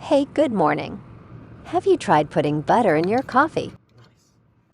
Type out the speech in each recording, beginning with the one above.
Hey, good morning. Have you tried putting butter in your coffee?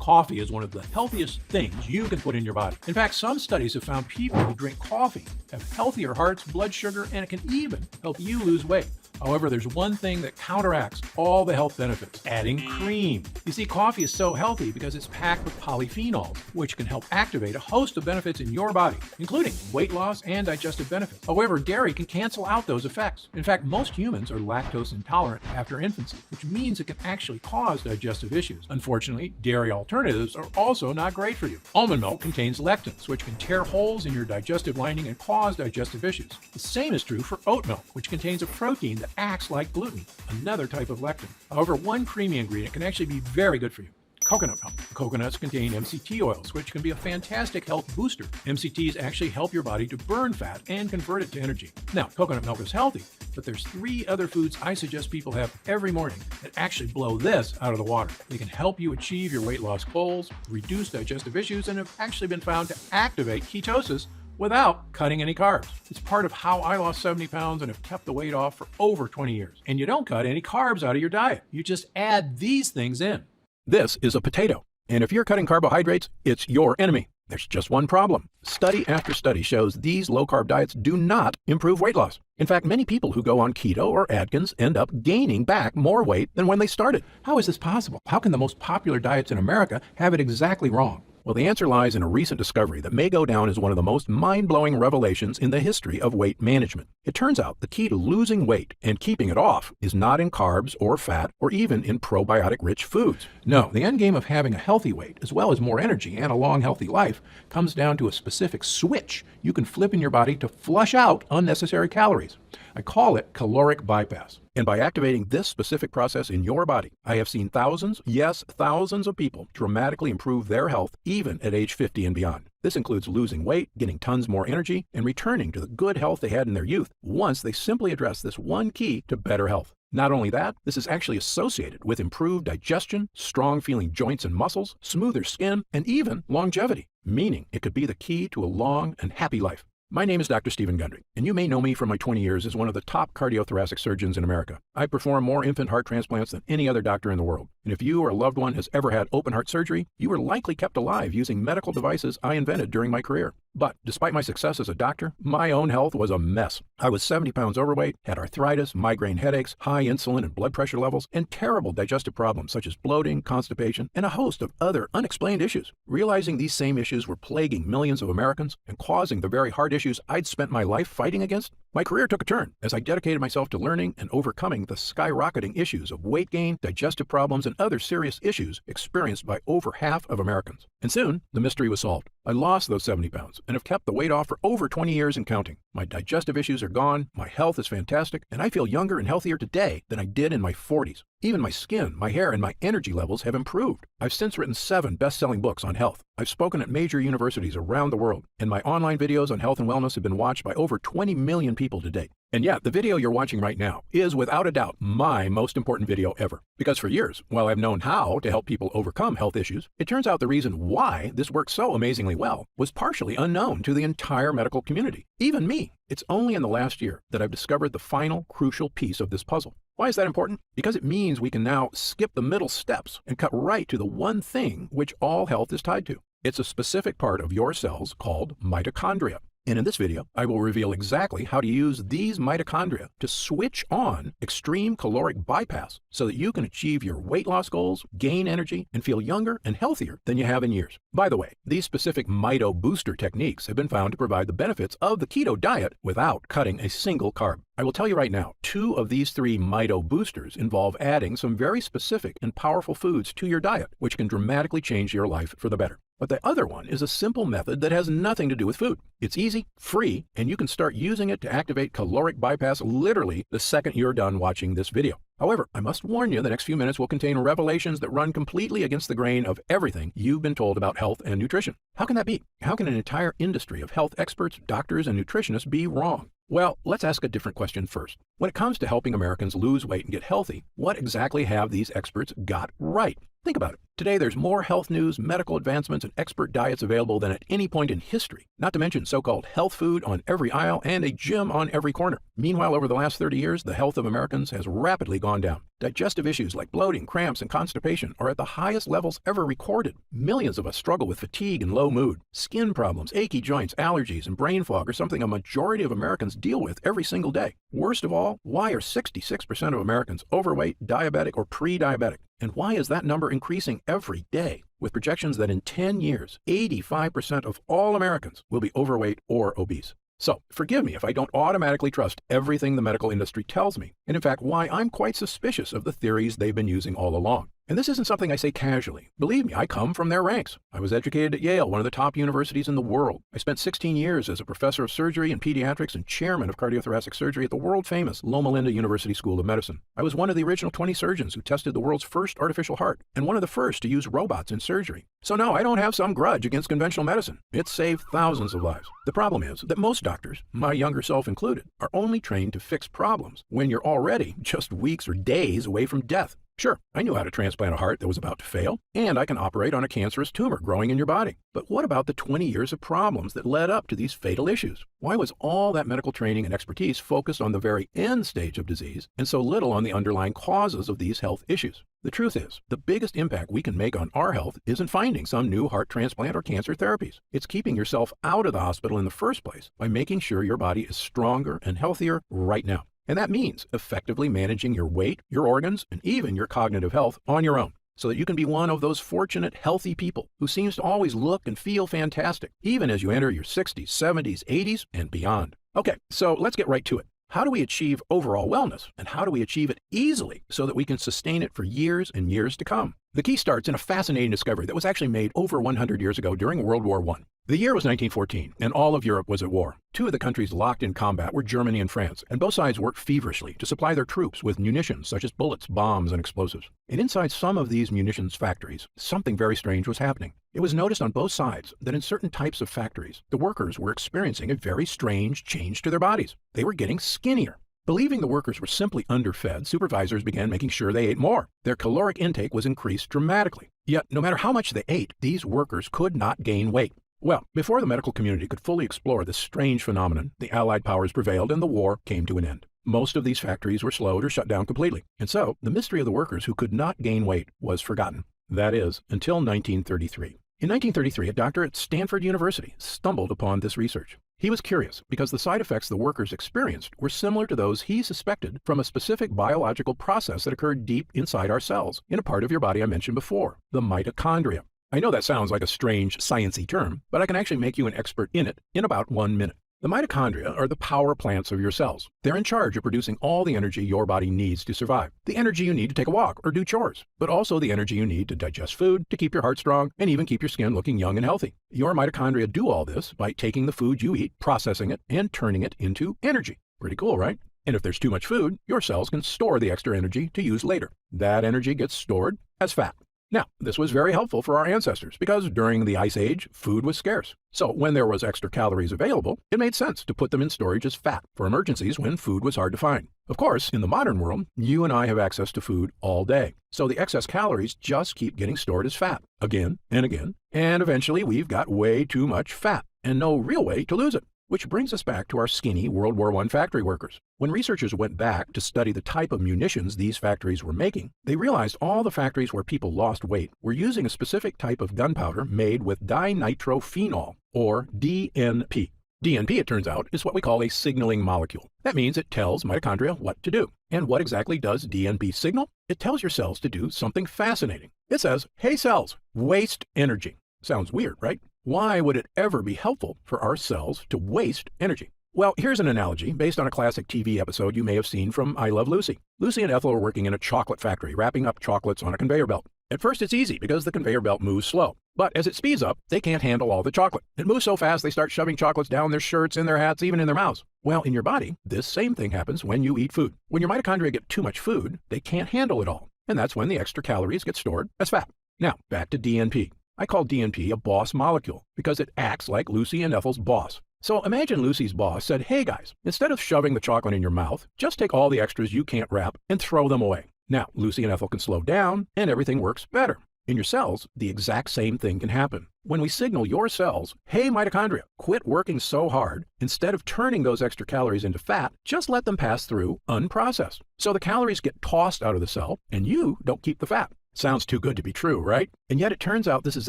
Coffee is one of the healthiest things you can put in your body. In fact, some studies have found people who drink coffee have healthier hearts, blood sugar, and it can even help you lose weight. However, there's one thing that counteracts all the health benefits: adding cream. You see, coffee is so healthy because it's packed with polyphenols, which can help activate a host of benefits in your body, including weight loss and digestive benefits. However, dairy can cancel out those effects. In fact, most humans are lactose intolerant after infancy, which means it can actually cause digestive issues. Unfortunately, dairy alternatives are also not great for you. Almond milk contains lectins, which can tear holes in your digestive lining and cause digestive issues. The same is true for oat milk, which contains a protein that acts like gluten, another type of lectin. However, one creamy ingredient can actually be very good for you: coconut milk. Coconuts contain MCT oils, which can be a fantastic health booster. MCTs actually help your body to burn fat and convert it to energy. Now, coconut milk is healthy, but there's 3 other foods I suggest people have every morning that actually blow this out of the water. They can help you achieve your weight loss goals, reduce digestive issues, and have actually been found to activate ketosis without cutting any carbs. It's part of how I lost 70 pounds and have kept the weight off for over 20 years. And you don't cut any carbs out of your diet. You just add these things in. This is a potato. And if you're cutting carbohydrates, it's your enemy. There's just one problem. Study after study shows these low-carb diets do not improve weight loss. In fact, many people who go on keto or Atkins end up gaining back more weight than when they started. How is this possible? How can the most popular diets in America have it exactly wrong? Well, the answer lies in a recent discovery that may go down as one of the most mind-blowing revelations in the history of weight management. It turns out the key to losing weight and keeping it off is not in carbs or fat or even in probiotic-rich foods. No, the end game of having a healthy weight, as well as more energy and a long, healthy life, comes down to a specific switch you can flip in your body to flush out unnecessary calories. I call it caloric bypass. And by activating this specific process in your body, I have seen thousands, yes, thousands of people dramatically improve their health even at age 50 and beyond. This includes losing weight, getting tons more energy, and returning to the good health they had in their youth once they simply address this one key to better health. Not only that, this is actually associated with improved digestion, strong feeling joints and muscles, smoother skin, and even longevity, meaning it could be the key to a long and happy life. My name is Dr. Stephen Gundry, and you may know me from my 20 years as one of the top cardiothoracic surgeons in America. I perform more infant heart transplants than any other doctor in the world. And if you or a loved one has ever had open heart surgery, you were likely kept alive using medical devices I invented during my career. But despite my success as a doctor, my own health was a mess. I was 70 pounds overweight, had arthritis, migraine headaches, high insulin and blood pressure levels, and terrible digestive problems such as bloating, constipation, and a host of other unexplained issues. Realizing these same issues were plaguing millions of Americans and causing the very hard issues I'd spent my life fighting against, my career took a turn as I dedicated myself to learning and overcoming the skyrocketing issues of weight gain, digestive problems, and other serious issues experienced by over half of Americans. And soon, the mystery was solved. I lost those 70 pounds and have kept the weight off for over 20 years and counting. My digestive issues are gone, my health is fantastic, and I feel younger and healthier today than I did in my 40s. Even my skin, my hair, and my energy levels have improved. I've since written 7 best-selling books on health. I've spoken at major universities around the world, and my online videos on health and wellness have been watched by over 20 million people to date. And yet, the video you're watching right now is without a doubt my most important video ever. Because for years, while I've known how to help people overcome health issues, it turns out the reason why this works so amazingly well was partially unknown to the entire medical community, even me. It's only in the last year that I've discovered the final crucial piece of this puzzle. Why is that important? Because it means we can now skip the middle steps and cut right to the one thing which all health is tied to. It's a specific part of your cells called mitochondria. And in this video, I will reveal exactly how to use these mitochondria to switch on extreme caloric bypass so that you can achieve your weight loss goals, gain energy, and feel younger and healthier than you have in years. By the way, these specific mito booster techniques have been found to provide the benefits of the keto diet without cutting a single carb. I will tell you right now, 2 of these 3 mito boosters involve adding some very specific and powerful foods to your diet, which can dramatically change your life for the better. But the other one is a simple method that has nothing to do with food. It's easy, free, and you can start using it to activate caloric bypass literally the second you're done watching this video. However, I must warn you, the next few minutes will contain revelations that run completely against the grain of everything you've been told about health and nutrition. How can that be? How can an entire industry of health experts, doctors, and nutritionists be wrong? Well, let's ask a different question first. When it comes to helping Americans lose weight and get healthy, what exactly have these experts got right? Think about it. Today, there's more health news, medical advancements, and expert diets available than at any point in history, not to mention so-called health food on every aisle and a gym on every corner. Meanwhile, over the last 30 years, the health of Americans has rapidly gone down. Digestive issues like bloating, cramps, and constipation are at the highest levels ever recorded. Millions of us struggle with fatigue and low mood. Skin problems, achy joints, allergies, and brain fog are something a majority of Americans deal with every single day. Worst of all, why are 66% of Americans overweight, diabetic, or pre-diabetic? And why is that number increasing every day, with projections that in 10 years, 85% of all Americans will be overweight or obese? So, forgive me if I don't automatically trust everything the medical industry tells me, and in fact, why I'm quite suspicious of the theories they've been using all along. And this isn't something I say casually. Believe me, I come from their ranks. I was educated at Yale, one of the top universities in the world. I spent 16 years as a professor of surgery and pediatrics and chairman of cardiothoracic surgery at the world-famous Loma Linda University School of Medicine. I was one of the original 20 surgeons who tested the world's first artificial heart, and one of the first to use robots in surgery. So no, I don't have some grudge against conventional medicine. It's saved thousands of lives. The problem is that most doctors, my younger self included, are only trained to fix problems when you're already just weeks or days away from death. Sure, I knew how to transplant a heart that was about to fail, and I can operate on a cancerous tumor growing in your body. But what about the 20 years of problems that led up to these fatal issues? Why was all that medical training and expertise focused on the very end stage of disease and so little on the underlying causes of these health issues? The truth is, the biggest impact we can make on our health isn't finding some new heart transplant or cancer therapies. It's keeping yourself out of the hospital in the first place by making sure your body is stronger and healthier right now. And that means effectively managing your weight, your organs, and even your cognitive health on your own, so that you can be one of those fortunate, healthy people who seems to always look and feel fantastic, even as you enter your 60s, 70s, 80s, and beyond. Okay, so let's get right to it. How do we achieve overall wellness, and how do we achieve it easily so that we can sustain it for years and years to come? The key starts in a fascinating discovery that was actually made over 100 years ago during World War I. The year was 1914, and all of Europe was at war. Two of the countries locked in combat were Germany and France, and both sides worked feverishly to supply their troops with munitions such as bullets, bombs, and explosives. And inside some of these munitions factories, something very strange was happening. It was noticed on both sides that in certain types of factories, the workers were experiencing a very strange change to their bodies. They were getting skinnier. Believing the workers were simply underfed, supervisors began making sure they ate more. Their caloric intake was increased dramatically. Yet, no matter how much they ate, these workers could not gain weight. Well, before the medical community could fully explore this strange phenomenon, the Allied powers prevailed and the war came to an end. Most of these factories were slowed or shut down completely, and so the mystery of the workers who could not gain weight was forgotten. That is, until 1933. In 1933, a doctor at Stanford University stumbled upon this research. He was curious because the side effects the workers experienced were similar to those he suspected from a specific biological process that occurred deep inside our cells, in a part of your body I mentioned before, the mitochondria. I know that sounds like a strange, sciencey term, but I can actually make you an expert in it in about 1 minute. The mitochondria are the power plants of your cells. They're in charge of producing all the energy your body needs to survive. The energy you need to take a walk or do chores, but also the energy you need to digest food, to keep your heart strong, and even keep your skin looking young and healthy. Your mitochondria do all this by taking the food you eat, processing it, and turning it into energy. Pretty cool, right? And if there's too much food, your cells can store the extra energy to use later. That energy gets stored as fat. Now, this was very helpful for our ancestors because during the Ice Age, food was scarce. So when there was extra calories available, it made sense to put them in storage as fat for emergencies when food was hard to find. Of course, in the modern world, you and I have access to food all day. So the excess calories just keep getting stored as fat again and again. And eventually we've got way too much fat and no real way to lose it. Which brings us back to our skinny World War I factory workers. When researchers went back to study the type of munitions these factories were making, they realized all the factories where people lost weight were using a specific type of gunpowder made with dinitrophenol, or DNP. DNP, it turns out, is what we call a signaling molecule. That means it tells mitochondria what to do. And what exactly does DNP signal? It tells your cells to do something fascinating. It says, "Hey cells, waste energy." Sounds weird, right? Why would it ever be helpful for our cells to waste energy? Well, here's an analogy based on a classic TV episode you may have seen from I Love Lucy. Lucy and Ethel are working in a chocolate factory, wrapping up chocolates on a conveyor belt. At first, it's easy because the conveyor belt moves slow. But as it speeds up, they can't handle all the chocolate. It moves so fast they start shoving chocolates down their shirts, in their hats, even in their mouths. Well, in your body, this same thing happens when you eat food. When your mitochondria get too much food, they can't handle it all. And that's when the extra calories get stored as fat. Now, back to DNP. I call DNP a boss molecule because it acts like Lucy and Ethel's boss. So imagine Lucy's boss said, "Hey guys, instead of shoving the chocolate in your mouth, just take all the extras you can't wrap and throw them away." Now, Lucy and Ethel can slow down and everything works better. In your cells, the exact same thing can happen. When we signal your cells, hey mitochondria, quit working so hard, instead of turning those extra calories into fat, just let them pass through unprocessed. So the calories get tossed out of the cell, and you don't keep the fat. Sounds too good to be true, right? And yet it turns out this is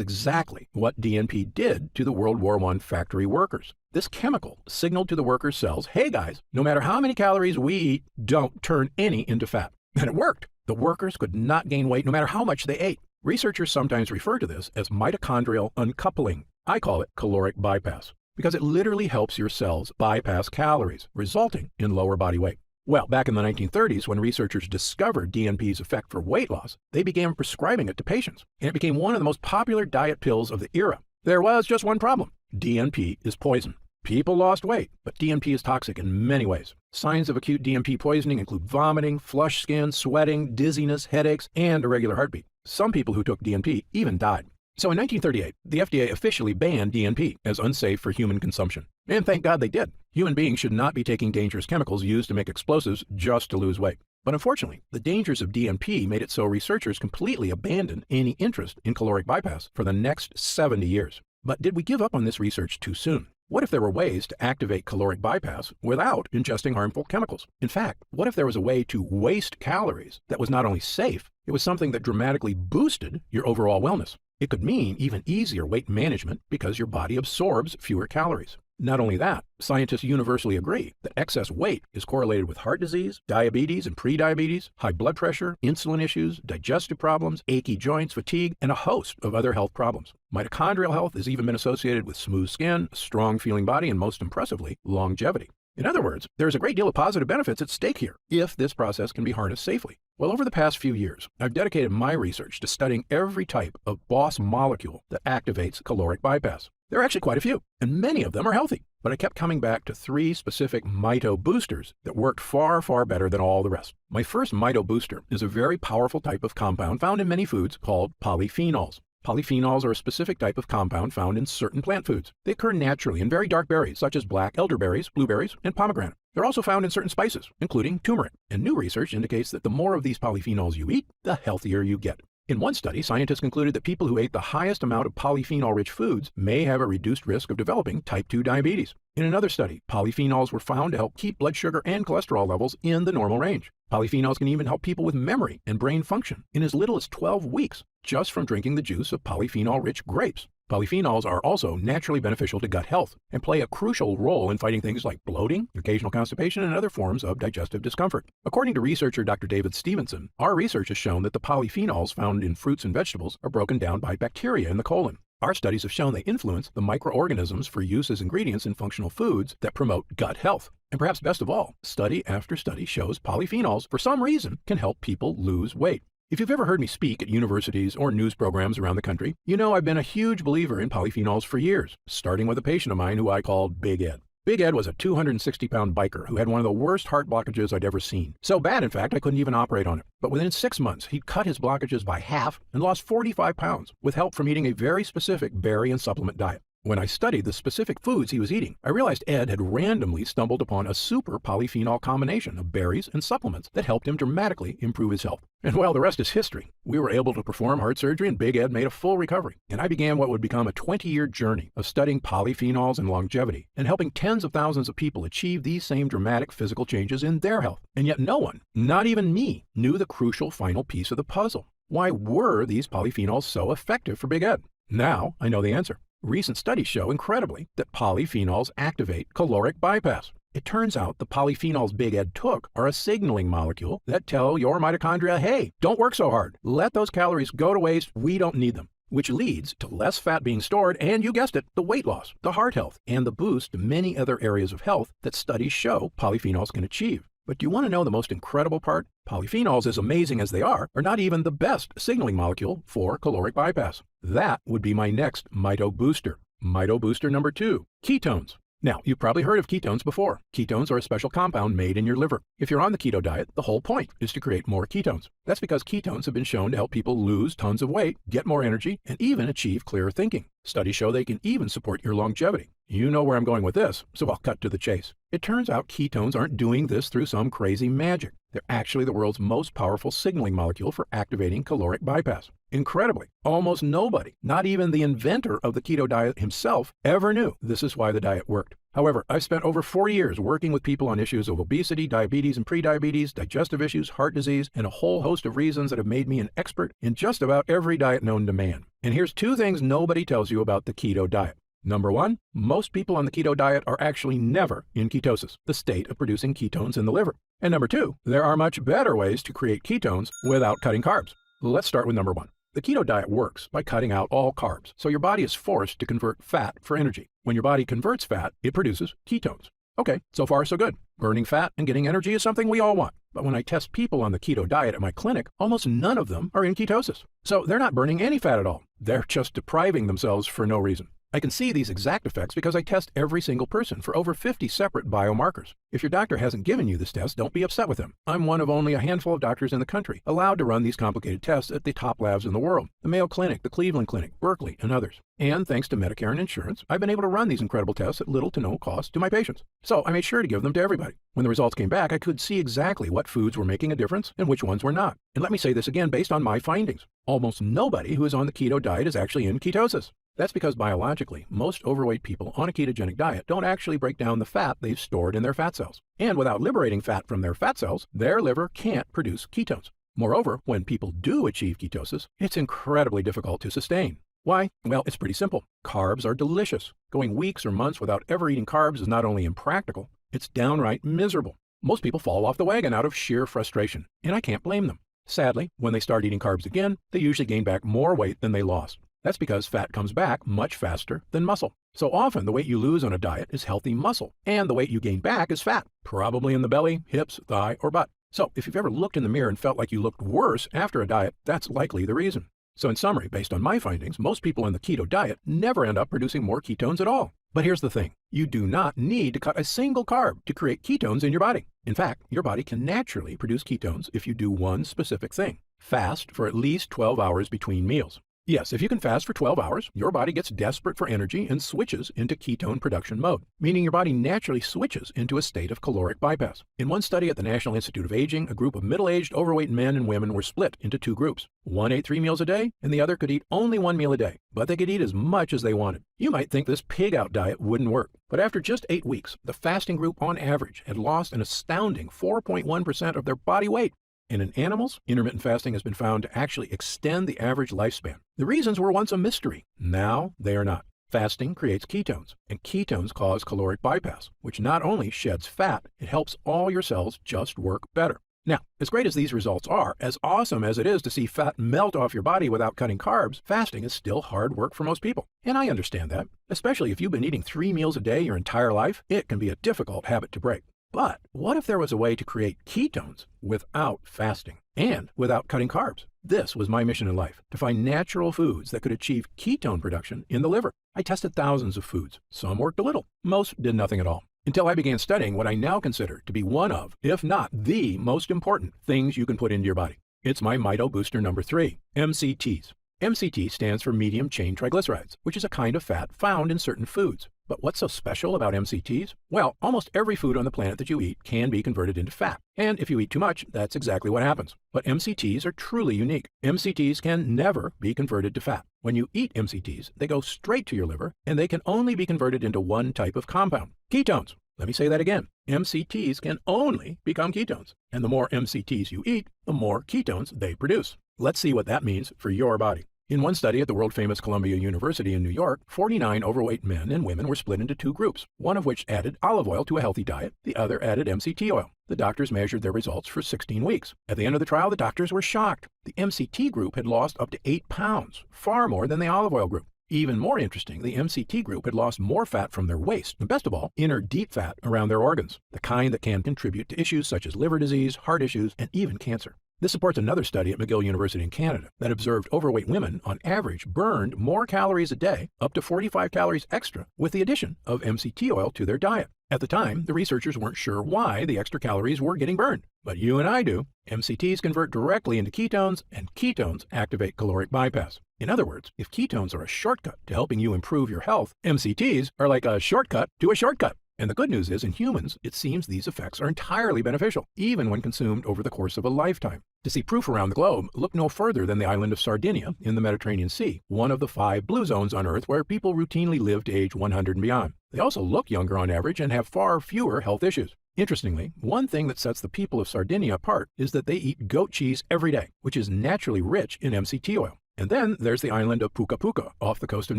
exactly what DNP did to the World War I factory workers. This chemical signaled to the workers' cells, hey guys, no matter how many calories we eat, don't turn any into fat. And it worked. The workers could not gain weight no matter how much they ate. Researchers sometimes refer to this as mitochondrial uncoupling. I call it caloric bypass, because it literally helps your cells bypass calories, resulting in lower body weight. Well, back in the 1930s, when researchers discovered DNP's effect for weight loss, they began prescribing it to patients, and it became one of the most popular diet pills of the era. There was just one problem. DNP is poison. People lost weight, but DNP is toxic in many ways. Signs of acute DNP poisoning include vomiting, flushed skin, sweating, dizziness, headaches, and irregular heartbeat. Some people who took DNP even died. So in 1938, the FDA officially banned DNP as unsafe for human consumption. And thank God they did. Human beings should not be taking dangerous chemicals used to make explosives just to lose weight. But unfortunately, the dangers of DNP made it so researchers completely abandoned any interest in caloric bypass for the next 70 years. But did we give up on this research too soon? What if there were ways to activate caloric bypass without ingesting harmful chemicals? In fact, what if there was a way to waste calories that was not only safe, it was something that dramatically boosted your overall wellness? It could mean even easier weight management because your body absorbs fewer calories. Not only that, scientists universally agree that excess weight is correlated with heart disease, diabetes and prediabetes, high blood pressure, insulin issues, digestive problems, achy joints, fatigue, and a host of other health problems. Mitochondrial health has even been associated with smooth skin, a strong feeling body, and most impressively, longevity. In other words, there's a great deal of positive benefits at stake here if this process can be harnessed safely. Well, over the past few years, I've dedicated my research to studying every type of boss molecule that activates caloric bypass. There are actually quite a few, and many of them are healthy. But I kept coming back to 3 specific mito boosters that worked far, far better than all the rest. My first mito booster is a very powerful type of compound found in many foods called polyphenols. Polyphenols are a specific type of compound found in certain plant foods. They occur naturally in very dark berries, such as black elderberries, blueberries, and pomegranate. They're also found in certain spices, including turmeric, and new research indicates that the more of these polyphenols you eat, the healthier you get. In one study, scientists concluded that people who ate the highest amount of polyphenol-rich foods may have a reduced risk of developing type 2 diabetes. In another study, polyphenols were found to help keep blood sugar and cholesterol levels in the normal range. Polyphenols can even help people with memory and brain function in as little as 12 weeks, just from drinking the juice of polyphenol-rich grapes. Polyphenols are also naturally beneficial to gut health and play a crucial role in fighting things like bloating, occasional constipation, and other forms of digestive discomfort. According to researcher Dr. David Stevenson, our research has shown that the polyphenols found in fruits and vegetables are broken down by bacteria in the colon. Our studies have shown they influence the microorganisms for use as ingredients in functional foods that promote gut health. And perhaps best of all, study after study shows polyphenols, for some reason, can help people lose weight. If you've ever heard me speak at universities or news programs around the country, you know I've been a huge believer in polyphenols for years, starting with a patient of mine who I called Big Ed. Big Ed was a 260-pound biker who had one of the worst heart blockages I'd ever seen. So bad, in fact, I couldn't even operate on it. But within 6 months, he'd cut his blockages by half and lost 45 pounds with help from eating a very specific berry and supplement diet. When I studied the specific foods he was eating, I realized Ed had randomly stumbled upon a super polyphenol combination of berries and supplements that helped him dramatically improve his health. And well, the rest is history. We were able to perform heart surgery and Big Ed made a full recovery. And I began what would become a 20-year journey of studying polyphenols and longevity and helping tens of thousands of people achieve these same dramatic physical changes in their health. And yet no one, not even me, knew the crucial final piece of the puzzle. Why were these polyphenols so effective for Big Ed? Now I know the answer. Recent studies show, incredibly, that polyphenols activate caloric bypass. It turns out the polyphenols Big Ed took are a signaling molecule that tell your mitochondria, hey, don't work so hard. Let those calories go to waste. We don't need them. Which leads to less fat being stored and, you guessed it, the weight loss, the heart health, and the boost to many other areas of health that studies show polyphenols can achieve. But do you want to know the most incredible part? Polyphenols, as amazing as they are not even the best signaling molecule for caloric bypass. That would be my next mito booster. Mito booster number 2, ketones. Now, you've probably heard of ketones before. Ketones are a special compound made in your liver. If you're on the keto diet, the whole point is to create more ketones. That's because ketones have been shown to help people lose tons of weight, get more energy, and even achieve clearer thinking. Studies show they can even support your longevity. You know where I'm going with this, so I'll cut to the chase. It turns out ketones aren't doing this through some crazy magic. They're actually the world's most powerful signaling molecule for activating caloric bypass. Incredibly, almost nobody, not even the inventor of the keto diet himself, ever knew this is why the diet worked. However, I've spent over 4 years working with people on issues of obesity, diabetes and prediabetes, digestive issues, heart disease, and a whole host of reasons that have made me an expert in just about every diet known to man. And here's 2 things nobody tells you about the keto diet. Number 1, most people on the keto diet are actually never in ketosis, the state of producing ketones in the liver. And number 2, there are much better ways to create ketones without cutting carbs. Let's start with number 1. The keto diet works by cutting out all carbs, so your body is forced to convert fat for energy. When your body converts fat, it produces ketones. Okay, so far so good. Burning fat and getting energy is something we all want. But when I test people on the keto diet at my clinic, almost none of them are in ketosis. So they're not burning any fat at all. They're just depriving themselves for no reason. I can see these exact effects because I test every single person for over 50 separate biomarkers. If your doctor hasn't given you this test, don't be upset with him. I'm one of only a handful of doctors in the country allowed to run these complicated tests at the top labs in the world, the Mayo Clinic, the Cleveland Clinic, Berkeley, and others. And thanks to Medicare and insurance, I've been able to run these incredible tests at little to no cost to my patients. So I made sure to give them to everybody. When the results came back, I could see exactly what foods were making a difference and which ones were not. And let me say this again based on my findings. Almost nobody who is on the keto diet is actually in ketosis. That's because biologically, most overweight people on a ketogenic diet don't actually break down the fat they've stored in their fat cells. And without liberating fat from their fat cells, their liver can't produce ketones. Moreover, when people do achieve ketosis, it's incredibly difficult to sustain. Why? Well, it's pretty simple. Carbs are delicious. Going weeks or months without ever eating carbs is not only impractical, it's downright miserable. Most people fall off the wagon out of sheer frustration, and I can't blame them. Sadly, when they start eating carbs again, they usually gain back more weight than they lost. That's because fat comes back much faster than muscle. So often the weight you lose on a diet is healthy muscle, and the weight you gain back is fat, probably in the belly, hips, thigh, or butt. So if you've ever looked in the mirror and felt like you looked worse after a diet, that's likely the reason. So in summary, based on my findings, most people on the keto diet never end up producing more ketones at all. But here's the thing. You do not need to cut a single carb to create ketones in your body. In fact, your body can naturally produce ketones if you do one specific thing. Fast for at least 12 hours between meals. Yes, if you can fast for 12 hours, your body gets desperate for energy and switches into ketone production mode, meaning your body naturally switches into a state of caloric bypass. In one study at the National Institute of Aging, a group of middle-aged overweight men and women were split into 2 groups. One ate 3 meals a day, and the other could eat only 1 meal a day, but they could eat as much as they wanted. You might think this pig-out diet wouldn't work, but after just 8 weeks, the fasting group on average had lost an astounding 4.1% of their body weight. And in animals, intermittent fasting has been found to actually extend the average lifespan. The reasons were once a mystery. Now they are not. Fasting creates ketones, and ketones cause caloric bypass, which not only sheds fat, it helps all your cells just work better. Now, as great as these results are, as awesome as it is to see fat melt off your body without cutting carbs, fasting is still hard work for most people. And I understand that. Especially if you've been eating 3 meals a day your entire life, it can be a difficult habit to break. But what if there was a way to create ketones without fasting and without cutting carbs? This was my mission in life, to find natural foods that could achieve ketone production in the liver. I tested thousands of foods. Some worked a little. Most did nothing at all. Until I began studying what I now consider to be one of, if not the most important things you can put into your body. It's my Mito Booster number 3, MCTs. MCT stands for medium chain triglycerides, which is a kind of fat found in certain foods. But what's so special about MCTs? Well, almost every food on the planet that you eat can be converted into fat. And if you eat too much, that's exactly what happens. But MCTs are truly unique. MCTs can never be converted to fat. When you eat MCTs, they go straight to your liver, and they can only be converted into one type of compound, ketones. Let me say that again. MCTs can only become ketones. And the more MCTs you eat, the more ketones they produce. Let's see what that means for your body. In one study at the world-famous Columbia University in New York, 49 overweight men and women were split into 2 groups, one of which added olive oil to a healthy diet, the other added MCT oil. The doctors measured their results for 16 weeks. At the end of the trial, the doctors were shocked. The MCT group had lost up to 8 pounds, far more than the olive oil group. Even more interesting, the MCT group had lost more fat from their waist, and best of all, inner deep fat around their organs, the kind that can contribute to issues such as liver disease, heart issues, and even cancer. This supports another study at McGill University in Canada that observed overweight women, on average, burned more calories a day, up to 45 calories extra, with the addition of MCT oil to their diet. At the time, the researchers weren't sure why the extra calories were getting burned. But you and I do. MCTs convert directly into ketones, and ketones activate caloric bypass. In other words, if ketones are a shortcut to helping you improve your health, MCTs are like a shortcut to a shortcut. And the good news is, in humans, it seems these effects are entirely beneficial, even when consumed over the course of a lifetime. To see proof around the globe, look no further than the island of Sardinia in the Mediterranean Sea, one of the 5 blue zones on Earth where people routinely live to age 100 and beyond. They also look younger on average and have far fewer health issues. Interestingly, one thing that sets the people of Sardinia apart is that they eat goat cheese every day, which is naturally rich in MCT oil. And then there's the island of Puka Puka off the coast of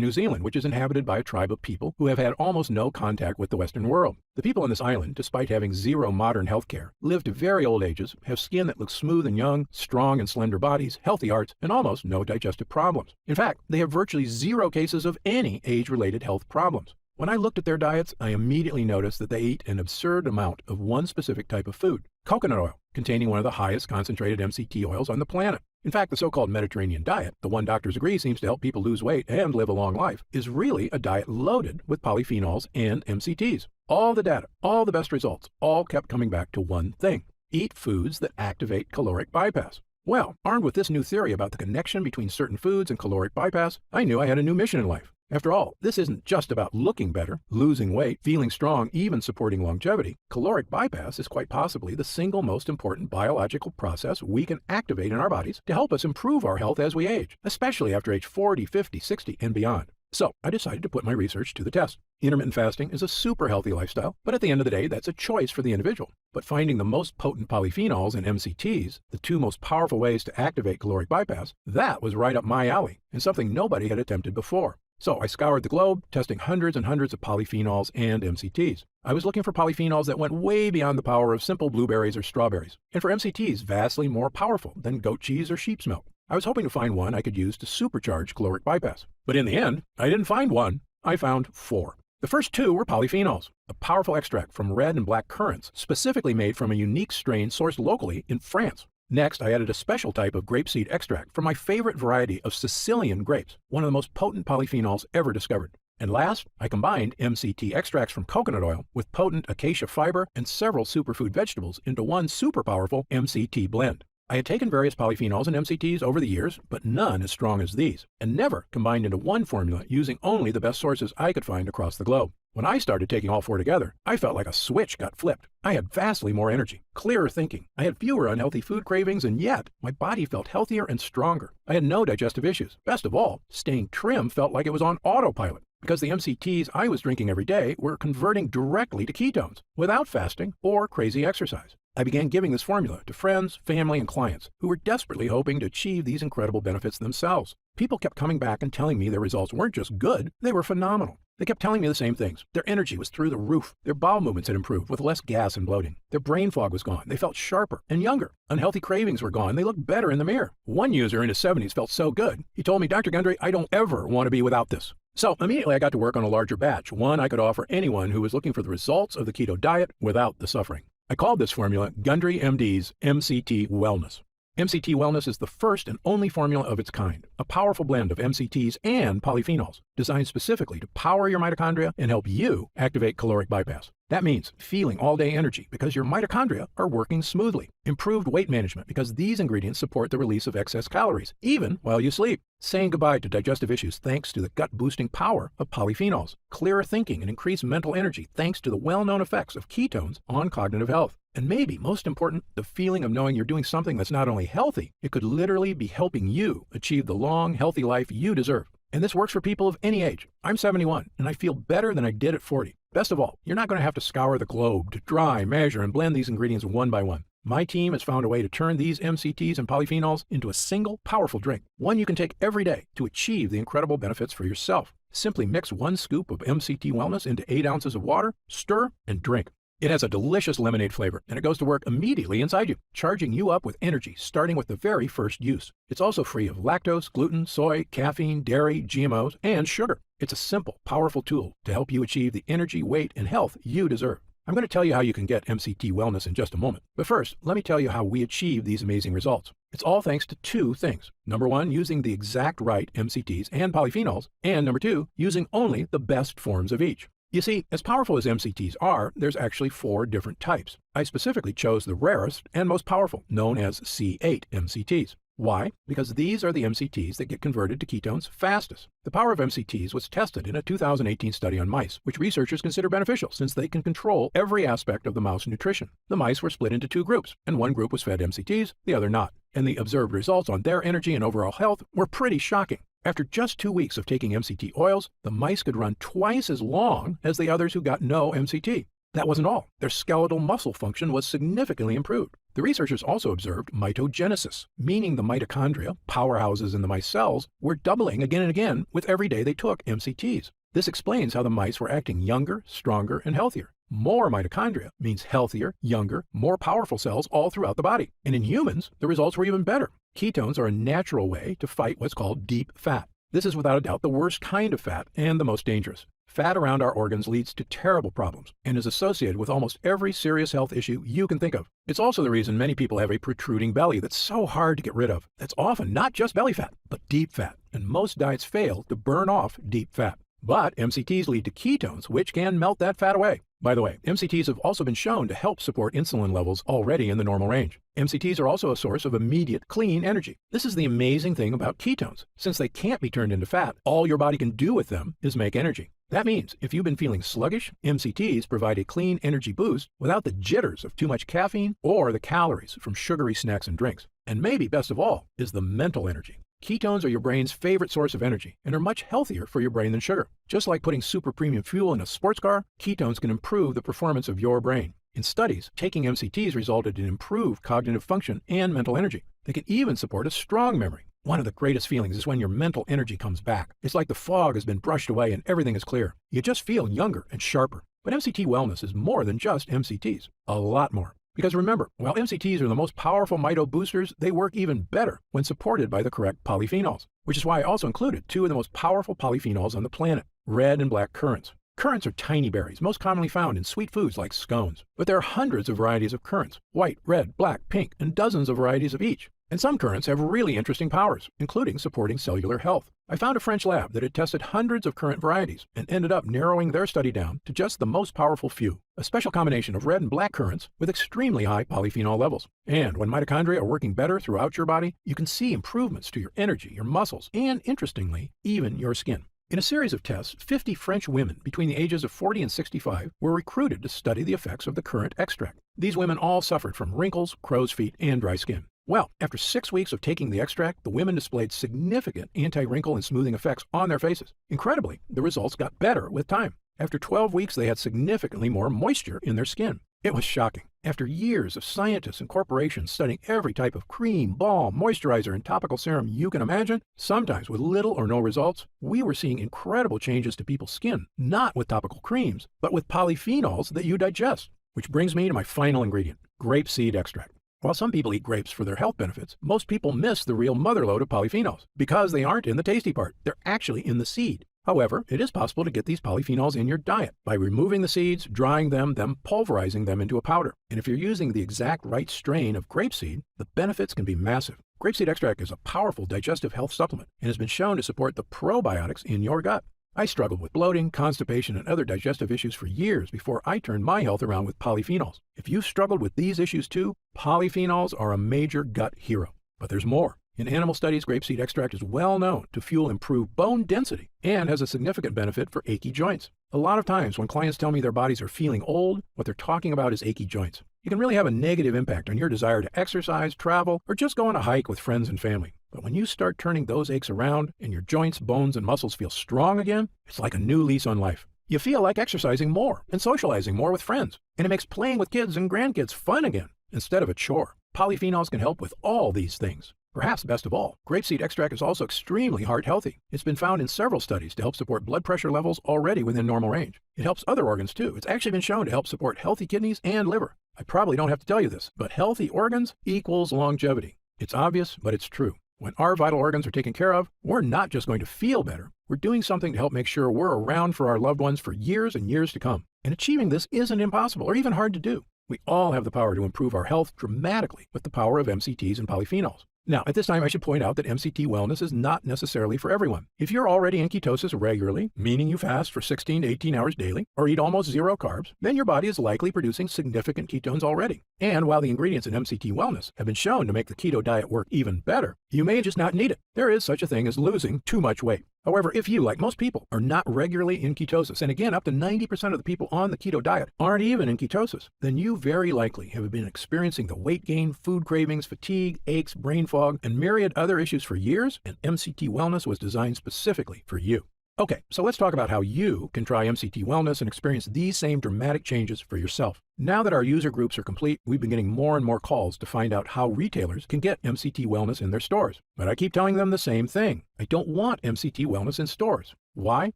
New Zealand, which is inhabited by a tribe of people who have had almost no contact with the Western world. The people on this island, despite having zero modern health care, live to very old ages, have skin that looks smooth and young, strong and slender bodies, healthy hearts, and almost no digestive problems. In fact, they have virtually 0 cases of any age-related health problems. When I looked at their diets, I immediately noticed that they eat an absurd amount of one specific type of food, coconut oil, containing one of the highest concentrated MCT oils on the planet. In fact, the so-called Mediterranean diet, the one doctors agree seems to help people lose weight and live a long life, is really a diet loaded with polyphenols and MCTs. All the data, all the best results, all kept coming back to one thing: eat foods that activate caloric bypass. Well, armed with this new theory about the connection between certain foods and caloric bypass, I knew I had a new mission in life. After all, this isn't just about looking better, losing weight, feeling strong, even supporting longevity. Caloric bypass is quite possibly the single most important biological process we can activate in our bodies to help us improve our health as we age, especially after age 40, 50, 60, and beyond. So I decided to put my research to the test. Intermittent fasting is a super healthy lifestyle, but at the end of the day, that's a choice for the individual. But finding the most potent polyphenols and MCTs, the 2 most powerful ways to activate caloric bypass, that was right up my alley, and something nobody had attempted before. So I scoured the globe, testing hundreds and hundreds of polyphenols and MCTs. I was looking for polyphenols that went way beyond the power of simple blueberries or strawberries, and for MCTs vastly more powerful than goat cheese or sheep's milk. I was hoping to find one I could use to supercharge caloric bypass. But in the end, I didn't find one. I found 4. The first 2 were polyphenols, a powerful extract from red and black currants, specifically made from a unique strain sourced locally in France. Next, I added a special type of grapeseed extract from my favorite variety of Sicilian grapes, one of the most potent polyphenols ever discovered. And last, I combined MCT extracts from coconut oil with potent acacia fiber and several superfood vegetables into one super powerful MCT blend. I had taken various polyphenols and MCTs over the years, but none as strong as these, and never combined into one formula using only the best sources I could find across the globe. When I started taking all 4 together, I felt like a switch got flipped. I had vastly more energy, clearer thinking. I had fewer unhealthy food cravings, and yet my body felt healthier and stronger. I had no digestive issues. Best of all, staying trim felt like it was on autopilot, because the MCTs I was drinking every day were converting directly to ketones without fasting or crazy exercise. I began giving this formula to friends, family, and clients who were desperately hoping to achieve these incredible benefits themselves. People kept coming back and telling me their results weren't just good, they were phenomenal. They kept telling me the same things. Their energy was through the roof. Their bowel movements had improved with less gas and bloating. Their brain fog was gone. They felt sharper and younger. Unhealthy cravings were gone. They looked better in the mirror. One user in his 70s felt so good, he told me, "Dr. Gundry, I don't ever want to be without this." So immediately I got to work on a larger batch, one I could offer anyone who was looking for the results of the keto diet without the suffering. I called this formula Gundry MD's MCT Wellness. MCT Wellness is the first and only formula of its kind, a powerful blend of MCTs and polyphenols, designed specifically to power your mitochondria and help you activate caloric bypass. That means feeling all-day energy because your mitochondria are working smoothly. Improved weight management because these ingredients support the release of excess calories, even while you sleep. Saying goodbye to digestive issues thanks to the gut-boosting power of polyphenols. Clearer thinking and increased mental energy thanks to the well-known effects of ketones on cognitive health. And maybe most important, the feeling of knowing you're doing something that's not only healthy, it could literally be helping you achieve the long, healthy life you deserve. And this works for people of any age. I'm 71, and I feel better than I did at 40. Best of all, you're not going to have to scour the globe to dry, measure, and blend these ingredients one by one. My team has found a way to turn these MCTs and polyphenols into a single, powerful drink, one you can take every day to achieve the incredible benefits for yourself. Simply mix 1 scoop of MCT Wellness into 8 ounces of water, stir, and drink. It has a delicious lemonade flavor, and it goes to work immediately inside you, charging you up with energy starting with the very first use. It's also free of lactose, gluten, soy, caffeine, dairy, GMOs, and sugar. It's a simple, powerful tool to help you achieve the energy, weight, and health you deserve. I'm going to tell you how you can get MCT Wellness in just a moment. But first, let me tell you how we achieve these amazing results. It's all thanks to 2 things. Number 1, using the exact right MCTs and polyphenols, and number 2, using only the best forms of each. You see, as powerful as MCTs are, there's actually 4 different types. I specifically chose the rarest and most powerful, known as C8 MCTs. Why? Because these are the MCTs that get converted to ketones fastest. The power of MCTs was tested in a 2018 study on mice, which researchers consider beneficial since they can control every aspect of the mouse nutrition. The mice were split into 2 groups, and one group was fed MCTs, the other not. And the observed results on their energy and overall health were pretty shocking. After just 2 weeks of taking MCT oils, the mice could run twice as long as the others who got no MCT. That wasn't all. Their skeletal muscle function was significantly improved. The researchers also observed mitogenesis, meaning the mitochondria, powerhouses in the mice cells, were doubling again and again with every day they took MCTs. This explains how the mice were acting younger, stronger, and healthier. More mitochondria means healthier, younger, more powerful cells all throughout the body. And in humans, the results were even better. Ketones are a natural way to fight what's called deep fat. This is without a doubt the worst kind of fat and the most dangerous. Fat around our organs leads to terrible problems and is associated with almost every serious health issue you can think of. It's also the reason many people have a protruding belly that's so hard to get rid of. That's often not just belly fat, but deep fat, and most diets fail to burn off deep fat. But MCTs lead to ketones, which can melt that fat away. By the way, MCTs have also been shown to help support insulin levels already in the normal range. MCTs are also a source of immediate, clean energy. This is the amazing thing about ketones. Since they can't be turned into fat, all your body can do with them is make energy. That means if you've been feeling sluggish, MCTs provide a clean energy boost without the jitters of too much caffeine or the calories from sugary snacks and drinks. And maybe best of all is the mental energy. Ketones are your brain's favorite source of energy and are much healthier for your brain than sugar. Just like putting super premium fuel in a sports car, ketones can improve the performance of your brain. In studies, taking MCTs resulted in improved cognitive function and mental energy. They can even support a strong memory. One of the greatest feelings is when your mental energy comes back. It's like the fog has been brushed away and everything is clear. You just feel younger and sharper. But MCT wellness is more than just MCTs. A lot more. Because remember, while MCTs are the most powerful mito boosters, they work even better when supported by the correct polyphenols, which is why I also included 2 of the most powerful polyphenols on the planet, red and black currants. Currants are tiny berries, most commonly found in sweet foods like scones. But there are hundreds of varieties of currants, white, red, black, pink, and dozens of varieties of each. And some currants have really interesting powers, including supporting cellular health. I found a French lab that had tested hundreds of currant varieties and ended up narrowing their study down to just the most powerful few, a special combination of red and black currants with extremely high polyphenol levels. And when mitochondria are working better throughout your body, you can see improvements to your energy, your muscles, and interestingly, even your skin. In a series of tests, 50 French women between the ages of 40 and 65 were recruited to study the effects of the currant extract. These women all suffered from wrinkles, crow's feet, and dry skin. Well, after 6 weeks of taking the extract, the women displayed significant anti-wrinkle and smoothing effects on their faces. Incredibly, the results got better with time. After 12 weeks, they had significantly more moisture in their skin. It was shocking. After years of scientists and corporations studying every type of cream, balm, moisturizer, and topical serum you can imagine, sometimes with little or no results, we were seeing incredible changes to people's skin, not with topical creams, but with polyphenols that you digest. Which brings me to my final ingredient, grapeseed extract. While some people eat grapes for their health benefits, most people miss the real motherlode of polyphenols because they aren't in the tasty part. They're actually in the seed. However, it is possible to get these polyphenols in your diet by removing the seeds, drying them, then pulverizing them into a powder. And if you're using the exact right strain of grapeseed, the benefits can be massive. Grapeseed extract is a powerful digestive health supplement and has been shown to support the probiotics in your gut. I struggled with bloating, constipation, and other digestive issues for years before I turned my health around with polyphenols. If you've struggled with these issues too, polyphenols are a major gut hero. But there's more. In animal studies, grapeseed extract is well known to fuel improved bone density and has a significant benefit for achy joints. A lot of times when clients tell me their bodies are feeling old, what they're talking about is achy joints. It can really have a negative impact on your desire to exercise, travel, or just go on a hike with friends and family. But when you start turning those aches around and your joints, bones, and muscles feel strong again, it's like a new lease on life. You feel like exercising more and socializing more with friends, and it makes playing with kids and grandkids fun again instead of a chore. Polyphenols can help with all these things. Perhaps best of all, grapeseed extract is also extremely heart healthy. It's been found in several studies to help support blood pressure levels already within normal range. It helps other organs too. It's actually been shown to help support healthy kidneys and liver. I probably don't have to tell you this, but healthy organs equals longevity. It's obvious, but it's true. When our vital organs are taken care of, we're not just going to feel better. We're doing something to help make sure we're around for our loved ones for years and years to come. And achieving this isn't impossible or even hard to do. We all have the power to improve our health dramatically with the power of MCTs and polyphenols. Now, at this time, I should point out that MCT wellness is not necessarily for everyone. If you're already in ketosis regularly, meaning you fast for 16 to 18 hours daily, or eat almost zero carbs, then your body is likely producing significant ketones already. And while the ingredients in MCT wellness have been shown to make the keto diet work even better, you may just not need it. There is such a thing as losing too much weight. However, if you, like most people, are not regularly in ketosis, and again, up to 90% of the people on the keto diet aren't even in ketosis, then you very likely have been experiencing the weight gain, food cravings, fatigue, aches, brain fog, and myriad other issues for years, and MCT Wellness was designed specifically for you. Okay, so let's talk about how you can try MCT Wellness and experience these same dramatic changes for yourself. Now that our user groups are complete, we've been getting more and more calls to find out how retailers can get MCT Wellness in their stores. But I keep telling them the same thing. I don't want MCT Wellness in stores. Why?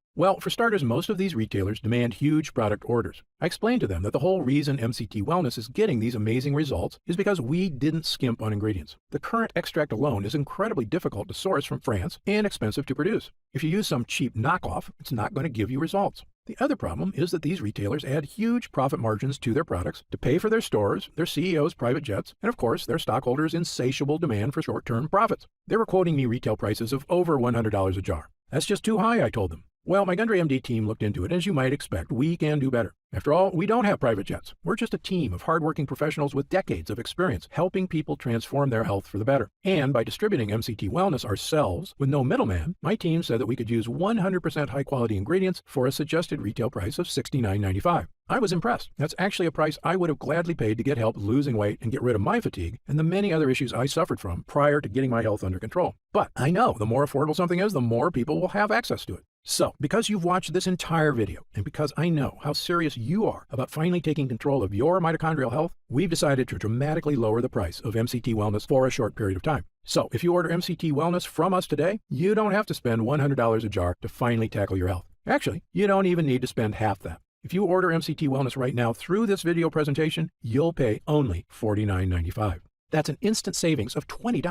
Well, for starters, most of these retailers demand huge product orders. I explained to them that the whole reason MCT Wellness is getting these amazing results is because we didn't skimp on ingredients. The current extract alone is incredibly difficult to source from France and expensive to produce. If you use some cheap knockoff, it's not going to give you results. The other problem is that these retailers add huge profit margins to their products to pay for their stores, their CEOs' private jets, and of course, their stockholders' insatiable demand for short-term profits. They were quoting me retail prices of over $100 a jar. That's just too high, I told them. Well, my Gundry MD team looked into it, and as you might expect, we can do better. After all, we don't have private jets. We're just a team of hardworking professionals with decades of experience helping people transform their health for the better. And by distributing MCT Wellness ourselves with no middleman, my team said that we could use 100% high-quality ingredients for a suggested retail price of $69.95. I was impressed. That's actually a price I would have gladly paid to get help losing weight and get rid of my fatigue and the many other issues I suffered from prior to getting my health under control. But I know the more affordable something is, the more people will have access to it. So, because you've watched this entire video, and because I know how serious you are about finally taking control of your mitochondrial health, we've decided to dramatically lower the price of MCT Wellness for a short period of time. So, if you order MCT Wellness from us today, you don't have to spend $100 a jar to finally tackle your health. Actually, you don't even need to spend half that. If you order MCT Wellness right now through this video presentation, you'll pay only $49.95. That's an instant savings of $20.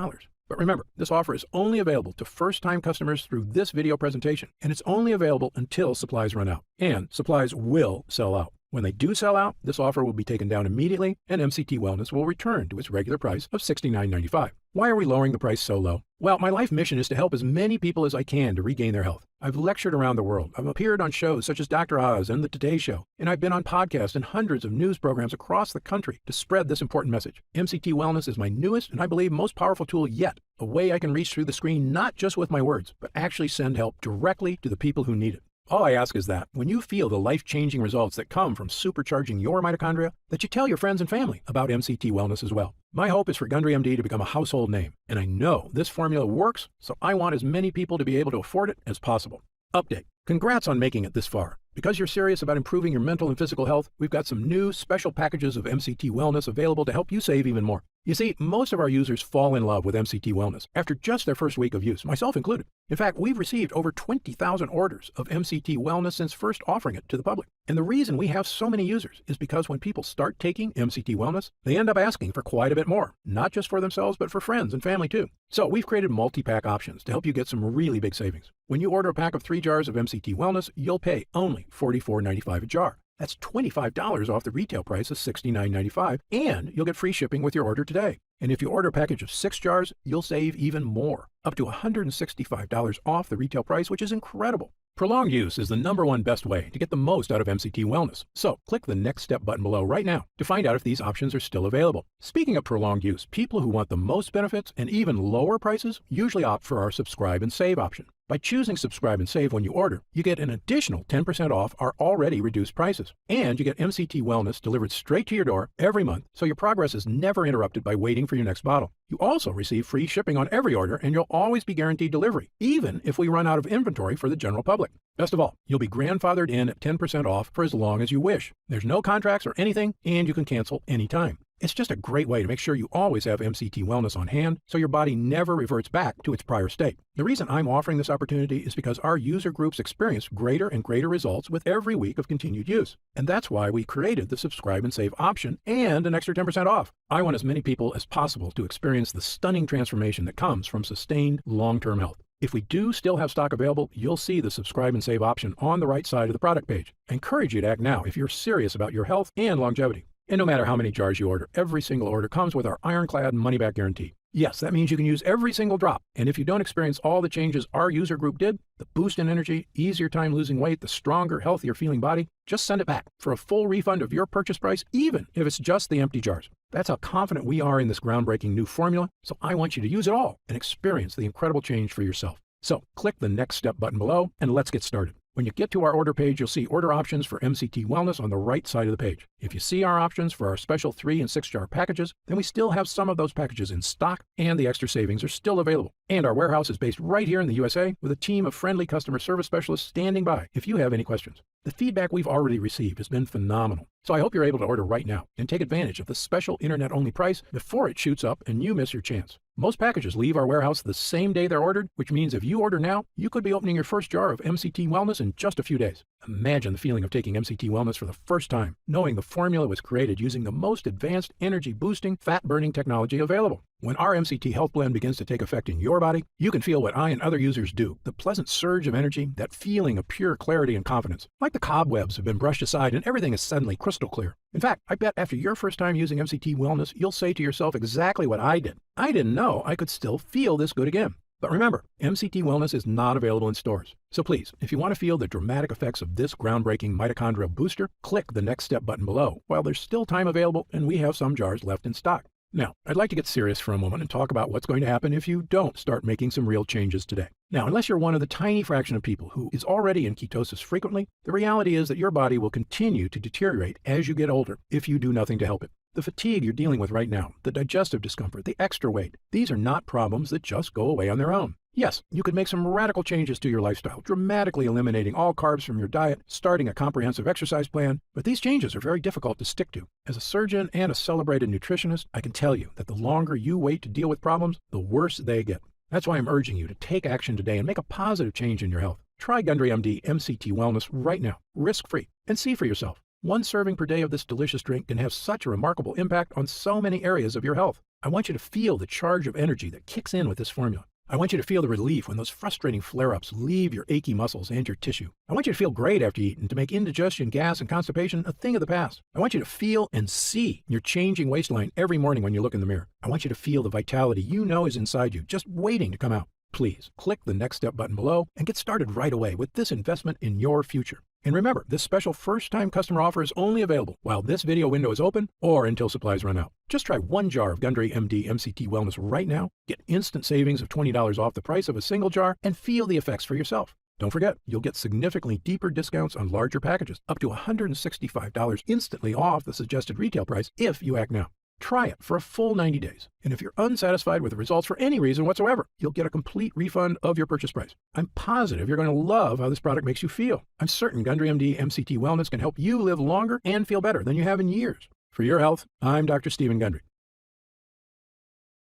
But remember, this offer is only available to first-time customers through this video presentation, and it's only available until supplies run out. And supplies will sell out. When they do sell out, this offer will be taken down immediately, and MCT Wellness will return to its regular price of $69.95. Why are we lowering the price so low? Well, my life mission is to help as many people as I can to regain their health. I've lectured around the world. I've appeared on shows such as Dr. Oz and The Today Show, and I've been on podcasts and hundreds of news programs across the country to spread this important message. MCT Wellness is my newest and I believe most powerful tool yet, a way I can reach through the screen not just with my words, but actually send help directly to the people who need it. All I ask is that, when you feel the life-changing results that come from supercharging your mitochondria, that you tell your friends and family about MCT Wellness as well. My hope is for Gundry MD to become a household name, and I know this formula works, so I want as many people to be able to afford it as possible. Update. Congrats on making it this far. Because you're serious about improving your mental and physical health, we've got some new special packages of MCT Wellness available to help you save even more. You see, most of our users fall in love with MCT Wellness after just their first week of use, myself included. In fact, we've received over 20,000 orders of MCT Wellness since first offering it to the public. And the reason we have so many users is because when people start taking MCT Wellness, they end up asking for quite a bit more, not just for themselves, but for friends and family too. So we've created multi-pack options to help you get some really big savings. When you order a pack of 3 jars of MCT Wellness, you'll pay only $44.95 a jar. That's $25 off the retail price of $69.95, and you'll get free shipping with your order today. And if you order a package of 6 jars, you'll save even more, up to $165 off the retail price, which is incredible. Prolonged use is the #1 best way to get the most out of MCT Wellness. So click the Next Step button below right now to find out if these options are still available. Speaking of prolonged use, people who want the most benefits and even lower prices usually opt for our Subscribe and Save option. By choosing Subscribe and Save when you order, you get an additional 10% off our already reduced prices. And you get MCT Wellness delivered straight to your door every month, so your progress is never interrupted by waiting for your next bottle. You also receive free shipping on every order, and you'll always be guaranteed delivery, even if we run out of inventory for the general public. Best of all, you'll be grandfathered in at 10% off for as long as you wish. There's no contracts or anything, and you can cancel anytime. It's just a great way to make sure you always have MCT Wellness on hand so your body never reverts back to its prior state. The reason I'm offering this opportunity is because our user groups experience greater and greater results with every week of continued use. And that's why we created the Subscribe and Save option and an extra 10% off. I want as many people as possible to experience the stunning transformation that comes from sustained long-term health. If we do still have stock available, you'll see the Subscribe and Save option on the right side of the product page. I encourage you to act now if you're serious about your health and longevity. And no matter how many jars you order, every single order comes with our ironclad money-back guarantee. Yes, that means you can use every single drop. And if you don't experience all the changes our user group did, the boost in energy, easier time losing weight, the stronger, healthier feeling body, just send it back for a full refund of your purchase price, even if it's just the empty jars. That's how confident we are in this groundbreaking new formula, so I want you to use it all and experience the incredible change for yourself. So click the Next Step button below and let's get started. When you get to our order page, you'll see order options for MCT Wellness on the right side of the page. If you see our options for our special 3 and 6 jar packages, then we still have some of those packages in stock and the extra savings are still available. And our warehouse is based right here in the USA with a team of friendly customer service specialists standing by if you have any questions. The feedback we've already received has been phenomenal, so I hope you're able to order right now and take advantage of the special internet-only price before it shoots up and you miss your chance. Most packages leave our warehouse the same day they're ordered, which means if you order now, you could be opening your first jar of MCT Wellness in just a few days. Imagine the feeling of taking MCT Wellness for the first time, knowing the formula was created using the most advanced energy-boosting, fat-burning technology available. When our MCT Health Blend begins to take effect in your body, you can feel what I and other users do, the pleasant surge of energy, that feeling of pure clarity and confidence. Like the cobwebs have been brushed aside and everything is suddenly crystal clear. In fact, I bet after your first time using MCT Wellness, you'll say to yourself exactly what I did. I didn't know I could still feel this good again. But remember, MCT Wellness is not available in stores. So please, if you want to feel the dramatic effects of this groundbreaking mitochondrial booster, click the Next Step button below while there's still time available and we have some jars left in stock. Now, I'd like to get serious for a moment and talk about what's going to happen if you don't start making some real changes today. Now, unless you're one of the tiny fraction of people who is already in ketosis frequently, the reality is that your body will continue to deteriorate as you get older if you do nothing to help it. The fatigue you're dealing with right now, the digestive discomfort, the extra weight, these are not problems that just go away on their own. Yes, you could make some radical changes to your lifestyle, dramatically eliminating all carbs from your diet, starting a comprehensive exercise plan, but these changes are very difficult to stick to. As a surgeon and a celebrated nutritionist, I can tell you that the longer you wait to deal with problems, the worse they get. That's why I'm urging you to take action today and make a positive change in your health. Try Gundry MD MCT Wellness right now, risk-free, and see for yourself. One serving per day of this delicious drink can have such a remarkable impact on so many areas of your health. I want you to feel the charge of energy that kicks in with this formula. I want you to feel the relief when those frustrating flare-ups leave your achy muscles and your tissue. I want you to feel great after you eat and to make indigestion, gas, and constipation a thing of the past. I want you to feel and see your changing waistline every morning when you look in the mirror. I want you to feel the vitality you know is inside you, just waiting to come out. Please click the Next Step button below and get started right away with this investment in your future. And remember, this special first-time customer offer is only available while this video window is open or until supplies run out. Just try one jar of Gundry MD MCT Wellness right now, get instant savings of $20 off the price of a single jar, and feel the effects for yourself. Don't forget, you'll get significantly deeper discounts on larger packages, up to $165 instantly off the suggested retail price if you act now. Try it for a full 90 days, and if you're unsatisfied with the results for any reason whatsoever, you'll get a complete refund of your purchase price. I'm positive you're going to love how this product makes you feel. I'm certain Gundry MD MCT Wellness can help you live longer and feel better than you have in years. For your health, I'm Dr. Stephen Gundry.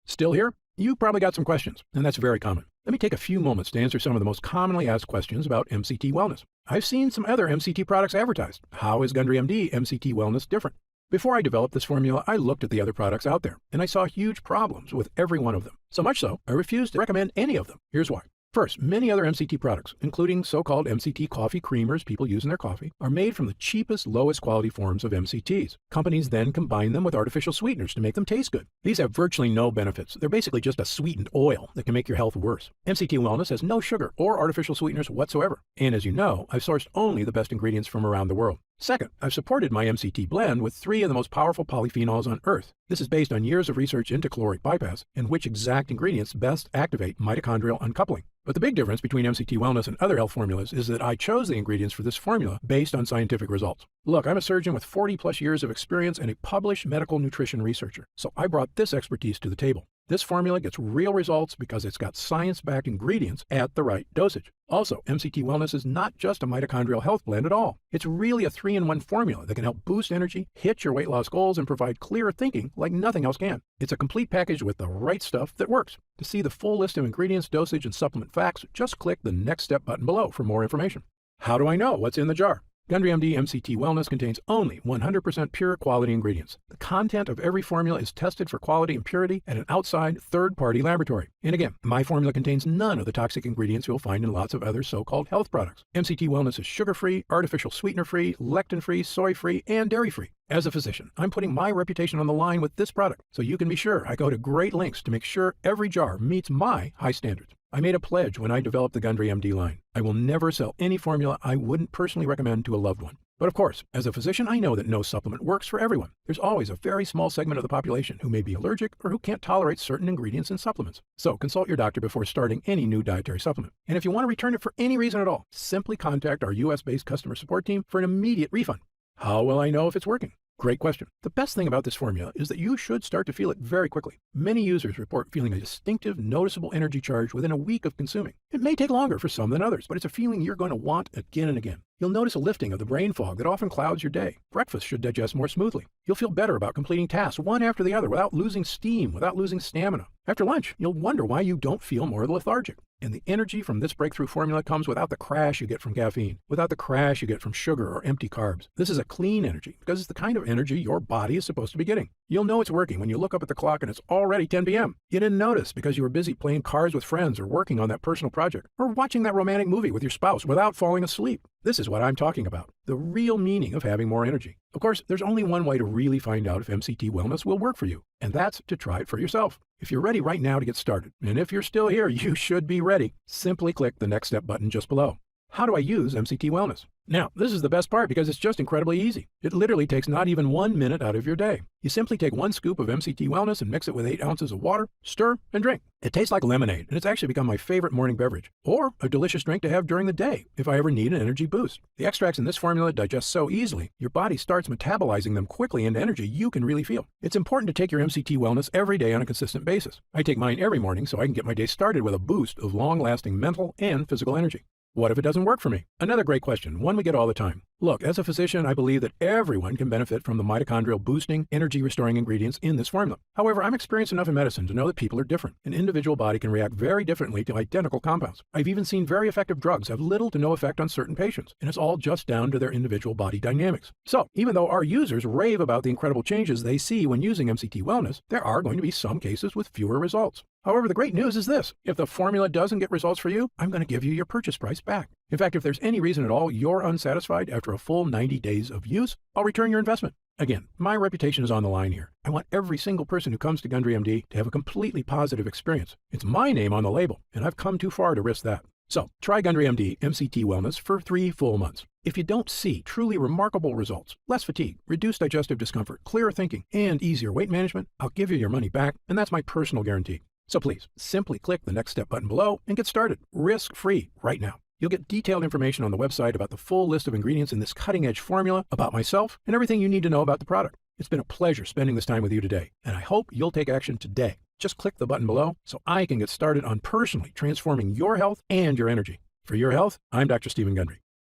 Still here? You probably got some questions, and that's very common. Let me take a few moments to answer some of the most commonly asked questions about MCT Wellness. I've seen some other MCT products advertised. How is Gundry MD MCT Wellness different? Before I developed this formula, I looked at the other products out there, and I saw huge problems with every one of them. So much so, I refused to recommend any of them. Here's why. First, many other MCT products, including so-called MCT coffee creamers people use in their coffee, are made from the cheapest, lowest quality forms of MCTs. Companies then combine them with artificial sweeteners to make them taste good. These have virtually no benefits. They're basically just a sweetened oil that can make your health worse. MCT Wellness has no sugar or artificial sweeteners whatsoever. And as you know, I've sourced only the best ingredients from around the world. Second, I've supported my MCT blend with 3 of the most powerful polyphenols on Earth. This is based on years of research into caloric bypass and which exact ingredients best activate mitochondrial uncoupling. But the big difference between MCT Wellness and other health formulas is that I chose the ingredients for this formula based on scientific results. Look, I'm a surgeon with 40+ years of experience and a published medical nutrition researcher, so I brought this expertise to the table. This formula gets real results because it's got science-backed ingredients at the right dosage. Also, MCT Wellness is not just a mitochondrial health blend at all. It's really a 3-in-1 formula that can help boost energy, hit your weight loss goals, and provide clearer thinking like nothing else can. It's a complete package with the right stuff that works. To see the full list of ingredients, dosage, and supplement facts, just click the Next Step button below for more information. How do I know what's in the jar? Gundry MD MCT Wellness contains only 100% pure quality ingredients. The content of every formula is tested for quality and purity at an outside third-party laboratory. And again, my formula contains none of the toxic ingredients you'll find in lots of other so-called health products. MCT Wellness is sugar-free, artificial sweetener-free, lectin-free, soy-free, and dairy-free. As a physician, I'm putting my reputation on the line with this product, so you can be sure I go to great lengths to make sure every jar meets my high standards. I made a pledge when I developed the Gundry MD line. I will never sell any formula I wouldn't personally recommend to a loved one. But of course, as a physician, I know that no supplement works for everyone. There's always a very small segment of the population who may be allergic or who can't tolerate certain ingredients in supplements. So consult your doctor before starting any new dietary supplement. And if you want to return it for any reason at all, simply contact our US-based customer support team for an immediate refund. How will I know if it's working? Great question. The best thing about this formula is that you should start to feel it very quickly. Many users report feeling a distinctive, noticeable energy charge within a week of consuming. It may take longer for some than others, but it's a feeling you're going to want again and again. You'll notice a lifting of the brain fog that often clouds your day. Breakfast should digest more smoothly. You'll feel better about completing tasks one after the other without losing steam, without losing stamina. After lunch, you'll wonder why you don't feel more lethargic. And the energy from this breakthrough formula comes without the crash you get from caffeine, without the crash you get from sugar or empty carbs. This is a clean energy because it's the kind of energy your body is supposed to be getting. You'll know it's working when you look up at the clock and it's already 10 p.m. You didn't notice because you were busy playing cards with friends or working on that personal project or watching that romantic movie with your spouse without falling asleep. This is what I'm talking about, the real meaning of having more energy. Of course, there's only one way to really find out if MCT Wellness will work for you, and that's to try it for yourself. If you're ready right now to get started, and if you're still here, you should be ready, simply click the Next Step button just below. How do I use MCT Wellness? Now, this is the best part because it's just incredibly easy. It literally takes not even 1 minute out of your day. You simply take 1 scoop of MCT Wellness and mix it with 8 ounces of water, stir, and drink. It tastes like lemonade, and it's actually become my favorite morning beverage, or a delicious drink to have during the day if I ever need an energy boost. The extracts in this formula digest so easily, your body starts metabolizing them quickly into energy you can really feel. It's important to take your MCT Wellness every day on a consistent basis. I take mine every morning so I can get my day started with a boost of long-lasting mental and physical energy. What if it doesn't work for me? Another great question, one we get all the time. Look, as a physician, I believe that everyone can benefit from the mitochondrial boosting, energy restoring ingredients in this formula. However, I'm experienced enough in medicine to know that people are different. An individual body can react very differently to identical compounds. I've even seen very effective drugs have little to no effect on certain patients, and it's all just down to their individual body dynamics. So, even though our users rave about the incredible changes they see when using MCT Wellness, there are going to be some cases with fewer results. However, the great news is this. If the formula doesn't get results for you, I'm going to give you your purchase price back. In fact, if there's any reason at all you're unsatisfied after a full 90 days of use, I'll return your investment. Again, my reputation is on the line here. I want every single person who comes to Gundry MD to have a completely positive experience. It's my name on the label, and I've come too far to risk that. So, try Gundry MD MCT Wellness for 3 full months. If you don't see truly remarkable results, less fatigue, reduced digestive discomfort, clearer thinking, and easier weight management, I'll give you your money back, and that's my personal guarantee. So please, simply click the Next Step button below and get started, risk-free, right now. You'll get detailed information on the website about the full list of ingredients in this cutting-edge formula, about myself, and everything you need to know about the product. It's been a pleasure spending this time with you today, and I hope you'll take action today. Just click the button below so I can get started on personally transforming your health and your energy. For your health, I'm Dr. Stephen Gundry.